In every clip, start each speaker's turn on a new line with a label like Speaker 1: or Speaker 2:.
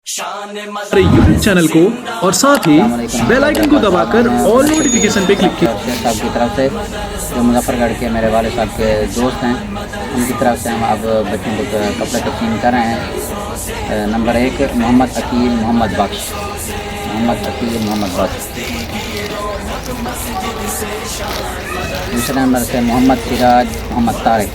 Speaker 1: हमारे YouTube channel को और साथ ही बेल आइकन को दबाकर ऑल नोटिफिकेशन पे क्लिक कीजिए।
Speaker 2: शेख साहब की तरफ से जो मुजफ्फरगढ़ के मेरे वाले साहब के दोस्त हैं, उनकी तरफ से हम अब बच्चों को कपड़े तकसीम कर रहे हैं। नंबर 1 मोहम्मद अकील मोहम्मद बख्श, मोहम्मद अकील मोहम्मद बख्श। दूसरे नंबर से मोहम्मद सिराज मोहम्मद तारिक।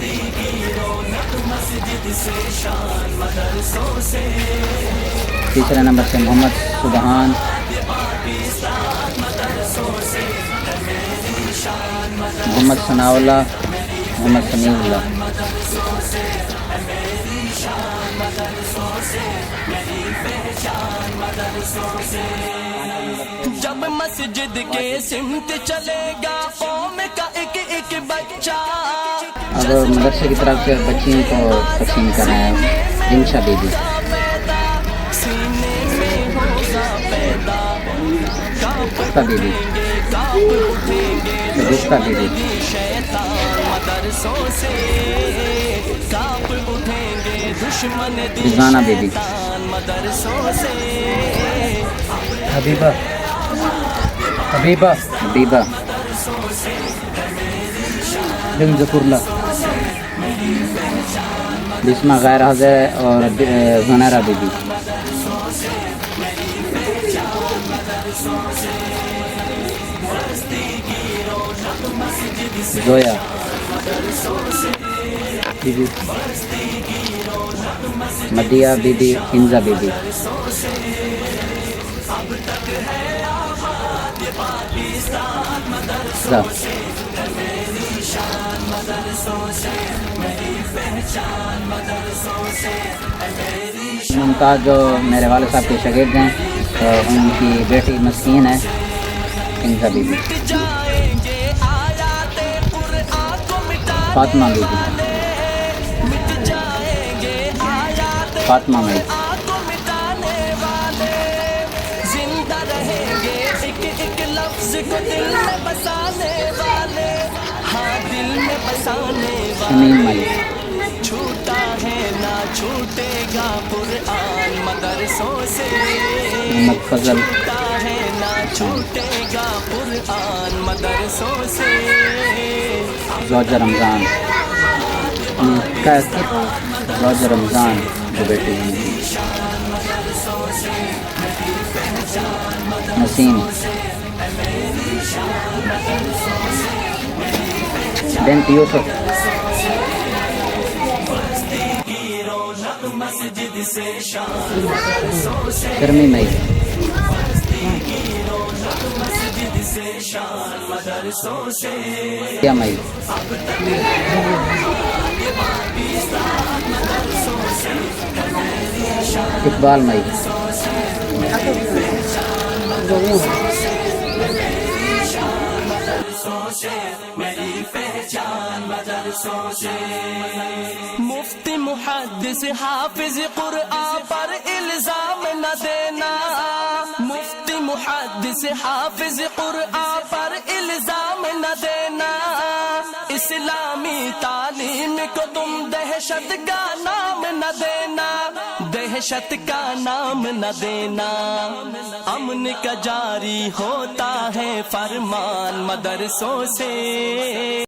Speaker 2: तीसरे नंबर से मोहम्मद सुबहान। मोहम्मद सनाउल्लाह मोहम्मद समीउल्लाह।
Speaker 3: जब मस्जिद के सिमत चलेगा कौम का एक एक बच्चा।
Speaker 2: अब मदरसे की तरफ से बच्चियों को तकसीम कर रहे हैं। रिंशा बीबी, गुफ्ता बीबी, गुफ्ता बीबी, रिजवाना बीबी,
Speaker 4: हबीबा, हबीबा,
Speaker 2: हबीबा,
Speaker 4: जफुरला,
Speaker 2: बिस्मा गैर हाजिर और ज़ुनैरा बीबी। जोया बीबी, मदिया बीबी, हिंजा बीबी। मुमताज़ जो मेरे वाले साहब के शागिर्द हैं, तो उनकी बेटी मस्कीन है हिंजा बीबी। फातिमा बीबी, फातिमा मई, शमीम मई,
Speaker 3: छूटा है ना छूटेगा कुरान मदरसों से।
Speaker 2: मोहम्मद फजल,
Speaker 3: छूटा है ना छूटेगा कुरान मदरसों से।
Speaker 2: रोजा रमज़ान, रोजा रमज़ान जो बेटी है उनकी। नसीम, बिन्त यूसुफ, शर्मी मई, क्या मई, इकबाल मई,
Speaker 3: मुफ्ती मुहद्दिस हाफिज कुरआन पर इल्जाम न देना। मुफ्ती मुहद्दिस हाफिज कुरआन पर इल्जाम न देना। इस्लामी तालीम को तुम दहशत का नाम न देना। दहशत का नाम न देना। अमन का जारी होता है फरमान मदरसों से।